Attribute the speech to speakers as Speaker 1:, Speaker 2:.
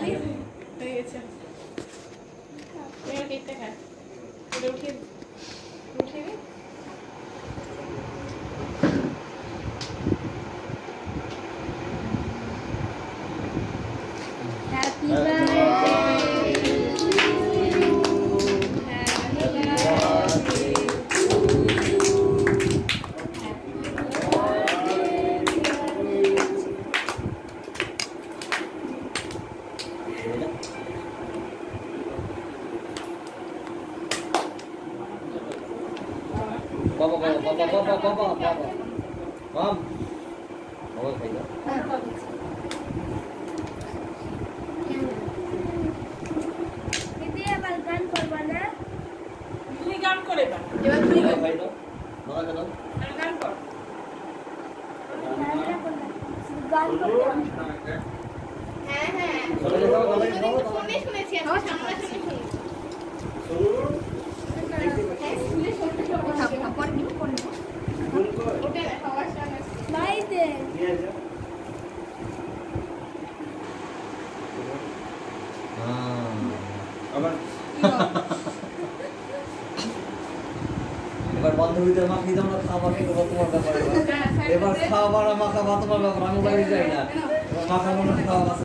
Speaker 1: হয়ে গেছে এবার কেকটা খা এটা উঠিয়ে উঠিয়ে দে
Speaker 2: happy birthday
Speaker 3: Papa. Mom. Mama খাই দাও।
Speaker 2: দিদি আবার গান করবা না?
Speaker 1: তুই গান করে বা এবার তুই
Speaker 3: খাই দাও। মামা দাও।
Speaker 1: গান কর
Speaker 2: গান করবা?
Speaker 1: হ্যাঁ হ্যাঁ শুনেছি আমি সামনাসামনি শুনি ওটা সবার সামনে
Speaker 2: বাইতে
Speaker 3: এবার বান্ধবীদের মাখি দাও না খাবার খেতে তোমার ব্যাপারে এবার খাবার মাখা তোমার ব্যাপার আমি বাড়ি যাই না মাখা মনে খাওয়া